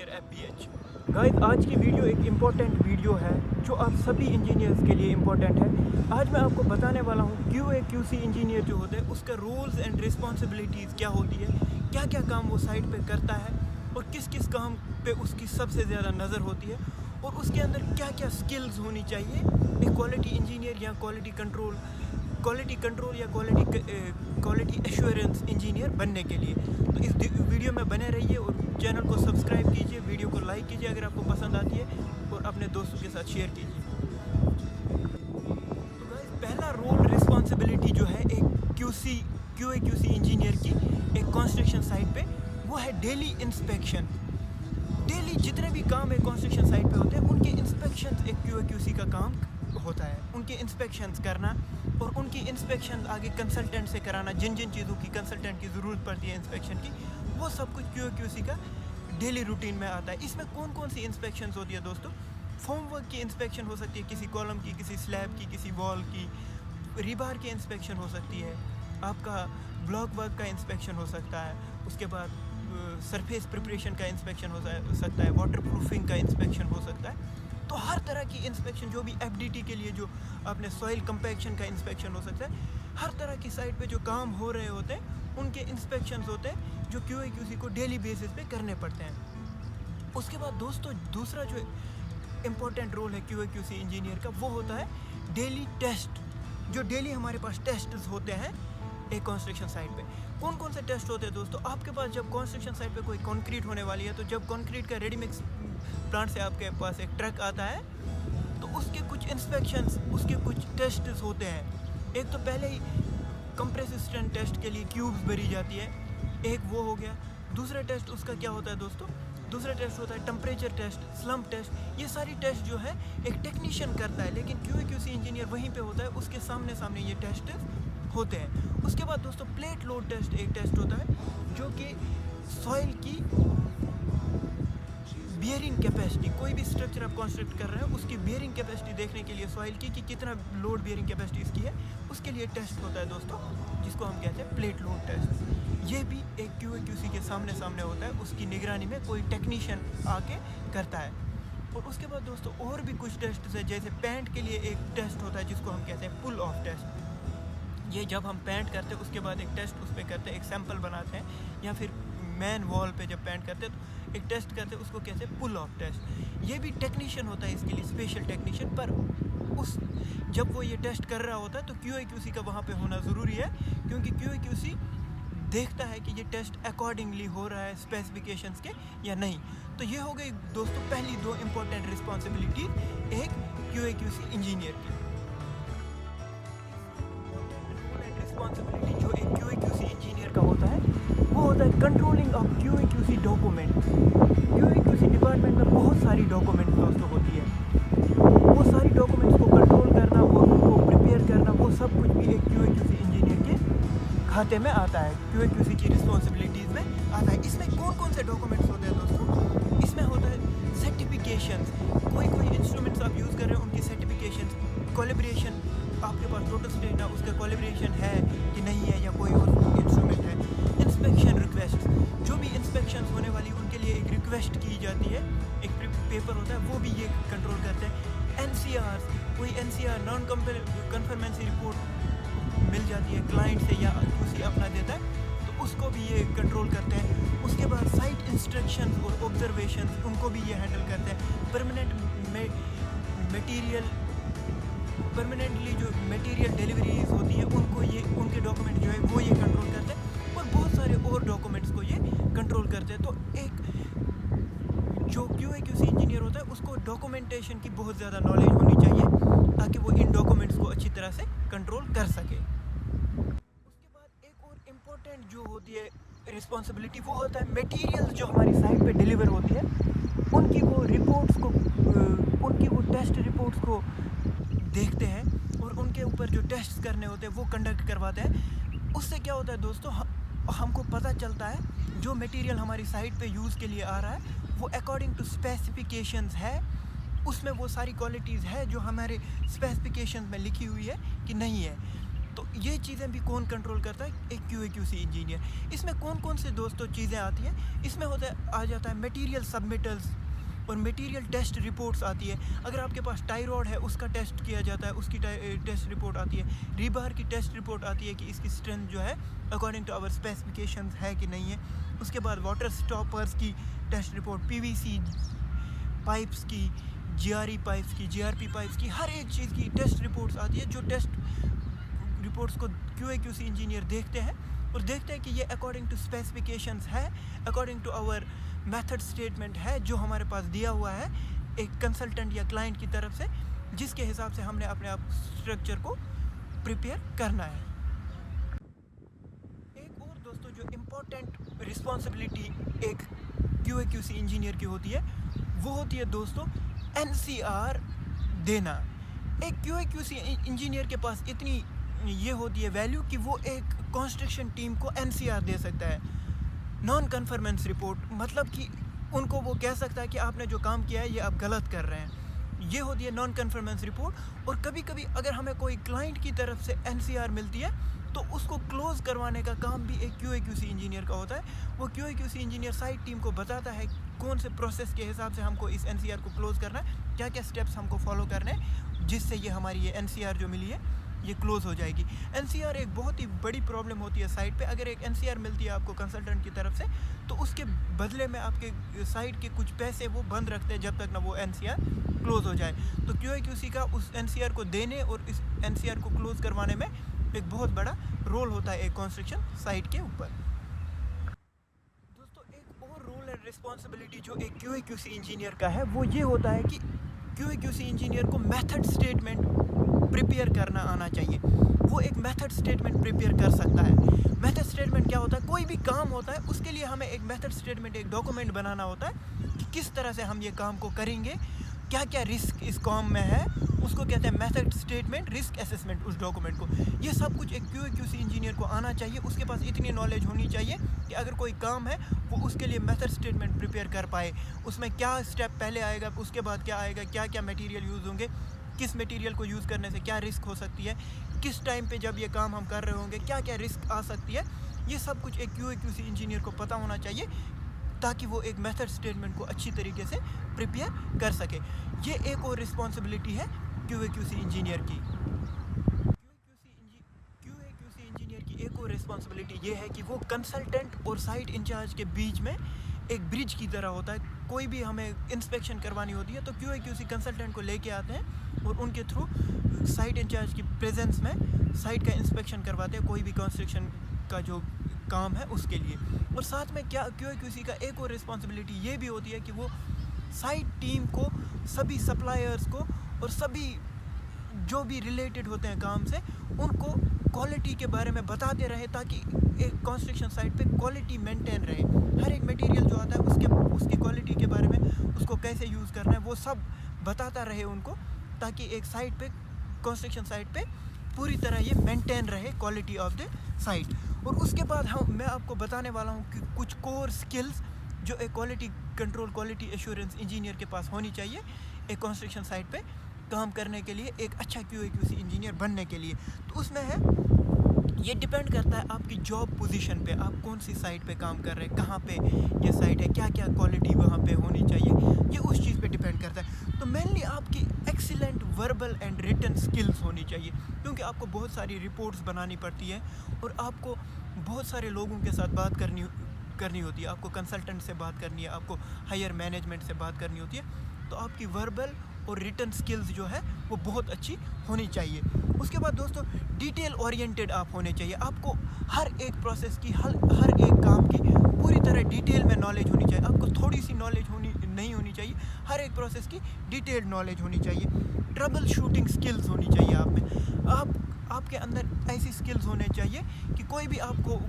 Engineer FBH। Guys, आज की video एक इम्पॉर्टेंट वीडियो है जो आप सभी इंजीनियर्स के लिए इम्पॉर्टेंट है। आज मैं आपको बताने वाला हूँ QA QC इंजीनियर जो होते हैं उसका रोल्स एंड रिस्पॉन्सिबिलिटीज़ क्या होती है, क्या क्या काम वो साइट पे करता है और किस किस काम पे उसकी सबसे ज़्यादा नज़र होती है और उसके अंदर क्या क्या स्किल्स होनी चाहिए एक क्वालिटी इंजीनियर या क्वालिटी कंट्रोल या क्वालिटी एश्योरेंस इंजीनियर बनने के लिए। तो इस वीडियो में बने रहिए और चैनल को सब्सक्राइब कीजिए, वीडियो को लाइक कीजिए अगर आपको पसंद आती है और अपने दोस्तों के साथ शेयर कीजिए। तो गाइस, पहला रोल रिस्पॉन्सिबिलिटी जो है एक QA QC इंजीनियर की एक कंस्ट्रक्शन साइट पे, वो है डेली इंस्पेक्शन। डेली जितने भी काम एक कंस्ट्रक्शन साइट पे होते हैं उनके इंस्पेक्शन एक QA QC का काम होता है। उनके इंस्पेक्शंस करना और उनकी इंस्पेक्शन आगे कंसल्टेंट से कराना, जिन जिन चीज़ों की कंसल्टेंट की ज़रूरत पड़ती है इंस्पेक्शन की, वो सब कुछ QA QC का डेली रूटीन में आता है। इसमें कौन कौन सी इंस्पेक्शंस होती है दोस्तों? फॉर्मवर्क की इंस्पेक्शन हो सकती है, किसी कॉलम की, किसी स्लैब की, किसी वॉल की। रिबार की इंस्पेक्शन हो सकती है, आपका ब्लॉक वर्क का इंस्पेक्शन हो सकता है, उसके बाद सरफेस प्रिपरेशन का इंस्पेक्शन हो सकता है, वाटर प्रूफिंग का इंस्पेक्शन हो सकता है। तो हर तरह की इंस्पेक्शन, जो भी FDT के लिए जो आपने सॉइल कंपैक्शन का इंस्पेक्शन हो सकता है, हर तरह की साइट पे जो काम हो रहे होते हैं उनके इंस्पेक्शंस होते हैं जो QA QC को डेली बेसिस पे करने पड़ते हैं। उसके बाद दोस्तों दूसरा जो इम्पोर्टेंट रोल है QA QC इंजीनियर का, वो होता है डेली टेस्ट। जो डेली हमारे पास टेस्ट होते हैं एक कंस्ट्रक्शन साइट पे। कौन कौन से टेस्ट होते हैं दोस्तों? आपके पास जब कंस्ट्रक्शन साइट पे कोई कंक्रीट होने वाली है, तो जब कंक्रीट का रेडीमिक्स प्लांट से आपके पास एक ट्रक आता है तो उसके कुछ इंस्पेक्शंस, उसके कुछ टेस्ट होते हैं। एक तो पहले ही कंप्रेसिव स्ट्रेंथ टेस्ट के लिए क्यूब्स भरी जाती है, एक वो हो गया। दूसरा टेस्ट उसका क्या होता है दोस्तों? दूसरा टेस्ट होता है टेम्परेचर टेस्ट, स्लम्प टेस्ट। ये सारी टेस्ट जो है एक टेक्नीशियन करता है, लेकिन QA QC इंजीनियर वहीं पे होता है, उसके सामने सामने ये टेस्ट होते हैं। उसके बाद दोस्तों प्लेट लोड टेस्ट एक टेस्ट होता है जो कि सॉइल की बियरिंग कैपेसिटी, कोई भी स्ट्रक्चर आप कंस्ट्रक्ट कर रहे हैं उसकी बियरिंग कैपेसिटी देखने के लिए सॉइल की कि कितना लोड बियरिंग कैपेसिटी इसकी है, उसके लिए टेस्ट होता है दोस्तों, जिसको हम कहते हैं प्लेट लोड टेस्ट। ये भी एक QA QC के सामने सामने होता है, उसकी निगरानी में कोई टेक्नीशियन आके करता है। और उसके बाद दोस्तों और भी कुछ टेस्ट है, जैसे पेंट के लिए एक टेस्ट होता है जिसको हम कहते हैं पुल ऑफ टेस्ट। ये जब हम पेंट करते हैं उसके बाद एक टेस्ट उस पर करते हैं, एक सैंपल बनाते हैं, या फिर मेन वॉल पे जब पेंट करते हैं तो एक टेस्ट करते हैं, उसको कहते हैं पुल ऑफ टेस्ट। ये भी टेक्नीशियन होता है इसके लिए, स्पेशल टेक्नीशियन। पर उस जब वो ये टेस्ट कर रहा होता है तो QA QC का वहाँ पे होना ज़रूरी है, क्योंकि QA QC देखता है कि ये टेस्ट अकॉर्डिंगली हो रहा है स्पेसिफिकेशंस के या नहीं। तो ये हो गई दोस्तों पहली दो इम्पोर्टेंट रिस्पॉन्सिबिलिटी एक QA QC इंजीनियर की। रिस्पॉन्सिबिलिटी जो एक QA QC इंजीनियर का होता है वो होता है controlling of QA QC document. QA QC department में बहुत सारी डॉक्यूमेंट्स दोस्तों होती है, वो सारी डॉक्यूमेंट्स को कंट्रोल करना, वो उनको प्रिपेयर करना, वो सब कुछ भी एक QA QC इंजीनियर के खाते में आता है, QA QC की रिस्पॉन्सिबिलिटीज़ में आता है। इसमें कौन कौन से डॉक्यूमेंट्स होते हैं दोस्तों? इसमें होता है सर्टिफिकेशंस, कोई इंस्ट्रूमेंट्स आप यूज़ कर रहे हैं उनकी सर्टिफिकेशंस, कोलैबोरेशन, आपके पास लोटस डेटा उसका कोलैबोरेशन है कि नहीं है या कोई और इंस्ट्रूमेंट है। इंस्पेक्शन रिक्वेस्ट, जो भी इंस्पेक्शन होने वाली उनके लिए एक रिक्वेस्ट की जाती है, एक पेपर होता है, वो भी ये कंट्रोल करते हैं। NCR, कोई NCR नॉन कन्फर्मेंसी रिपोर्ट मिल जाती है क्लाइंट से या QC अपना देता है तो उसको भी ये कंट्रोल करते हैं। उसके बाद साइट इंस्ट्रक्शन और ऑब्जर्वेशन, उनको भी ये हैंडल करते हैं। परमानेंटली जो मटेरियल डिलीवरीज होती है उनको ये, उनके डॉक्यूमेंट जो है वो ये कंट्रोल करते हैं, और बहुत सारे और डॉक्यूमेंट्स को ये कंट्रोल करते हैं। तो एक जो QA QC इंजीनियर होता है उसको डॉक्यूमेंटेशन की बहुत ज़्यादा नॉलेज होनी चाहिए ताकि वो इन डॉक्यूमेंट्स को अच्छी तरह से कंट्रोल कर सके। उसके बाद एक और इम्पोर्टेंट जो होती है रिस्पॉन्सिबिलिटी वो होता है मटेरियल जो हमारी साइट पे डिलीवर होती है उनकी वो रिपोर्ट्स को, उनकी वो टेस्ट रिपोर्ट्स को देखते हैं और उनके ऊपर जो टेस्ट करने होते हैं वो कंडक्ट करवाते हैं। उससे क्या होता है दोस्तों, हमको पता चलता है जो मटेरियल हमारी साइट पे यूज़ के लिए आ रहा है वो अकॉर्डिंग टू स्पेसिफिकेशंस है, उसमें वो सारी क्वालिटीज़ है जो हमारे स्पेसिफिकेशंस में लिखी हुई है कि नहीं है। तो तो ये चीज़ें भी कौन कंट्रोल करता है? एक QA/QC इंजीनियर। इसमें कौन कौन से दोस्तों चीज़ें आती हैं? इसमें आ जाता है मटेरियल सबमिटल्स और मटेरियल टेस्ट रिपोर्ट्स आती है। अगर आपके पास टाई रॉड है उसका टेस्ट किया जाता है, उसकी टेस्ट रिपोर्ट आती है। रीबार की टेस्ट रिपोर्ट आती है कि इसकी स्ट्रेंथ जो है अकॉर्डिंग टू आवर स्पेसिफिकेशंस है कि नहीं है। उसके बाद वाटर स्टॉपर्स की टेस्ट रिपोर्ट, PVC पाइप्स की, GRE पाइप्स की, GRP पाइप्स की, हर एक चीज़ की टेस्ट रिपोर्ट्स आती है। जो टेस्ट रिपोर्ट्स को QA/QC इंजीनियर देखते हैं और देखते हैं कि ये अकॉर्डिंग टू स्पेसिफिकेशंस है, according to our method statement है जो हमारे पास दिया हुआ है एक कंसल्टेंट या क्लाइंट की तरफ से, जिसके हिसाब से हमने अपने आप स्ट्रक्चर को प्रिपेयर करना है। एक और दोस्तों जो इम्पोर्टेंट रिस्पॉन्सिबिलिटी एक QA/QC इंजीनियर की होती है वो होती है दोस्तों NCR देना। एक QA/QC इंजीनियर के पास इतनी ये होती है वैल्यू कि वो एक कंस्ट्रक्शन टीम को NCR दे सकता है, नॉन कन्फर्मेंस रिपोर्ट। मतलब कि उनको वो कह सकता है कि आपने जो काम किया है ये आप गलत कर रहे हैं। ये होती है नॉन कन्फर्मेंस रिपोर्ट। और कभी कभी अगर हमें कोई क्लाइंट की तरफ से NCR मिलती है तो उसको क्लोज़ करवाने का काम भी एक QA/QC इंजीनियर का होता है। वो QA/QC इंजीनियर साइट टीम को बताता है कौन से प्रोसेस के हिसाब से हमको इस NCR को क्लोज़ करना है, क्या क्या स्टेप्स हमको फॉलो करने हैं, जिससे ये हमारी ये NCR जो मिली है ये क्लोज़ हो जाएगी। NCR एक बहुत ही बड़ी प्रॉब्लम होती है साइट पे। अगर एक NCR मिलती है आपको कंसल्टेंट की तरफ से तो उसके बदले में आपके साइट के कुछ पैसे वो बंद रखते हैं जब तक ना वो NCR क्लोज़ हो जाए। तो QA/QC का उस NCR को देने और इस NCR को क्लोज़ करवाने में एक बहुत बड़ा रोल होता है एक कंस्ट्रक्शन साइट के ऊपर। दोस्तों एक और रोल एंड रिस्पॉन्सिबिलिटी जो एक QA/QC इंजीनियर का है वो ये होता है कि QA/QC इंजीनियर को मेथड स्टेटमेंट प्रिपेयर करना आना चाहिए। वो एक मेथड स्टेटमेंट प्रिपेयर कर सकता है। मेथड स्टेटमेंट क्या होता है? कोई भी काम होता है उसके लिए हमें एक मेथड स्टेटमेंट, एक डॉक्यूमेंट बनाना होता है कि किस तरह से हम ये काम को करेंगे, क्या क्या रिस्क इस काम में है, उसको कहते हैं मेथड स्टेटमेंट, रिस्क असेसमेंट उस डॉक्यूमेंट को। ये सब कुछ एक QA/QC इंजीनियर को आना चाहिए। उसके पास इतनी नॉलेज होनी चाहिए कि अगर कोई काम है वो उसके लिए मेथड स्टेटमेंट प्रिपेयर कर पाए। उसमें क्या स्टेप पहले आएगा, उसके बाद क्या आएगा, क्या क्या मटेरियल यूज़ होंगे, किस मटेरियल को यूज़ करने से क्या रिस्क हो सकती है, किस टाइम पे जब ये काम हम कर रहे होंगे क्या क्या रिस्क आ सकती है। ये सब कुछ एक QA/QC इंजीनियर को पता होना चाहिए ताकि वो एक मेथड स्टेटमेंट को अच्छी तरीके से प्रिपेयर कर सके। ये एक और रिस्पॉन्सिबिलिटी है QA/QC इंजीनियर की। QA/QC इंजीनियर की एक और रिस्पॉन्सिबिलिटी ये है कि वो कंसल्टेंट और साइट इंचार्ज के बीच में एक ब्रिज की तरह होता है। कोई भी हमें इंस्पेक्शन करवानी होती है तो QA/QC कंसल्टेंट को लेके आते हैं और उनके थ्रू साइट इंचार्ज की प्रेजेंस में साइट का इंस्पेक्शन करवाते हैं, कोई भी कंस्ट्रक्शन का जो काम है उसके लिए। और साथ में क्या QA/QC का एक और रिस्पॉन्सिबिलिटी ये भी होती है कि वो साइट टीम को, सभी सप्लायर्स को और सभी जो भी रिलेटेड होते हैं काम से उनको क्वालिटी के बारे में बताते रहे ताकि एक कंस्ट्रक्शन साइट पे क्वालिटी मेंटेन रहे। हर एक मटेरियल जो आता है उसकी क्वालिटी के बारे में, उसको कैसे यूज़ करना है वो सब बताता रहे उनको, ताकि एक साइट पे, कंस्ट्रक्शन साइट पे पूरी तरह ये मेंटेन रहे क्वालिटी ऑफ द साइट। और उसके बाद मैं आपको बताने वाला हूँ कि कुछ कोर स्किल्स जो एक quality control, quality assurance engineer के पास होनी चाहिए एक कंस्ट्रक्शन साइट पे काम करने के लिए, एक अच्छा QA/QC इंजीनियर बनने के लिए। तो उसमें है, ये डिपेंड करता है आपकी जॉब पोजीशन पे, आप कौन सी साइट पे काम कर रहे हैं, कहाँ पे ये साइट है, क्या क्या क्वालिटी वहाँ पे होनी चाहिए, ये उस चीज़ पे डिपेंड करता है। तो मेनली आपकी excellent verbal and written skills होनी चाहिए, क्योंकि आपको बहुत सारी रिपोर्ट्स बनानी पड़ती है और आपको बहुत सारे लोगों के साथ बात करनी होती है। आपको कंसल्टेंट से बात करनी है, आपको हायर मैनेजमेंट से बात करनी होती है। तो आपकी वर्बल और रिटन स्किल्स जो है वो बहुत अच्छी होनी चाहिए। उसके बाद दोस्तों डिटेल ओरिएंटेड आप होने चाहिए। आपको हर एक प्रोसेस की, हर एक काम की पूरी तरह डिटेल में नॉलेज होनी चाहिए। आपको थोड़ी सी नॉलेज नहीं होनी चाहिए, हर एक प्रोसेस की डिटेल्ड नॉलेज होनी चाहिए। ट्रबल शूटिंग स्किल्स होनी चाहिए आप में। आपके अंदर ऐसी स्किल्स होने चाहिए कि कोई भी आपको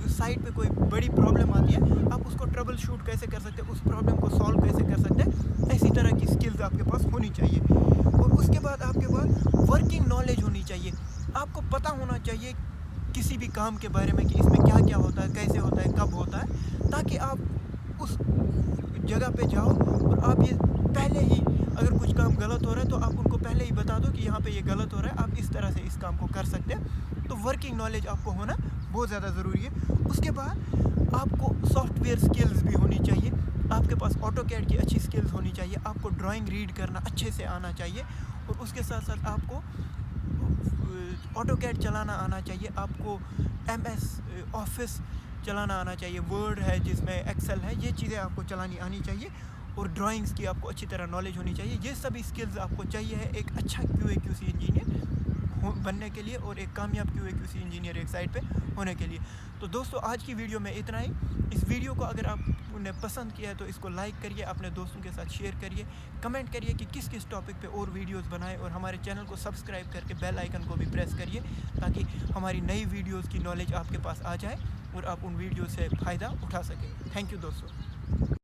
साइट पे कोई बड़ी प्रॉब्लम आती है, आप उसको ट्रबल शूट कैसे कर सकते हैं, उस प्रॉब्लम को सॉल्व कैसे कर सकते हैं, ऐसी तरह की स्किल्स आपके पास होनी चाहिए। और उसके बाद आपके पास वर्किंग नॉलेज होनी चाहिए। आपको पता होना चाहिए किसी भी काम के बारे में कि इसमें क्या क्या होता है, कैसे होता है, कब होता है, ताकि आप उस जगह पे जाओ और आप ये पहले ही, अगर कुछ काम गलत हो रहा है तो आप उनको पहले ही बता दो कि यहाँ पे ये गलत हो रहा है, आप इस तरह से इस काम को कर सकते हैं। तो वर्किंग नॉलेज आपको होना बहुत ज़्यादा ज़रूरी है। उसके बाद आपको सॉफ्टवेयर स्किल्स भी होनी चाहिए, आपके पास ऑटोकैड की अच्छी स्किल्स होनी चाहिए, आपको ड्राइंग रीड करना अच्छे से आना चाहिए, और उसके साथ साथ आपको ऑटोकैड चलाना आना चाहिए, आपको MS ऑफिस चलाना आना चाहिए, वर्ड है जिसमें एक्सेल है, ये चीज़ें आपको चलानी आनी चाहिए, और ड्राइंग्स की आपको अच्छी तरह नॉलेज होनी चाहिए। ये सभी स्किल्स आपको चाहिए है एक अच्छा QA/QC इंजीनियर बनने के लिए, और एक कामयाब QA/QC इंजीनियर एक साइड पे होने के लिए। तो दोस्तों आज की वीडियो में इतना ही। इस वीडियो को अगर आपने पसंद किया है तो इसको लाइक करिए, अपने दोस्तों के साथ शेयर करिए, कमेंट करिए कि किस किस टॉपिक पे और वीडियोस बनाएं, और हमारे चैनल को सब्सक्राइब करके बेल आइकन को भी प्रेस करिए ताकि हमारी नई वीडियोस की नॉलेज आपके पास आ जाए और आप उन वीडियो से फ़ायदा उठा सकें। थैंक यू दोस्तों।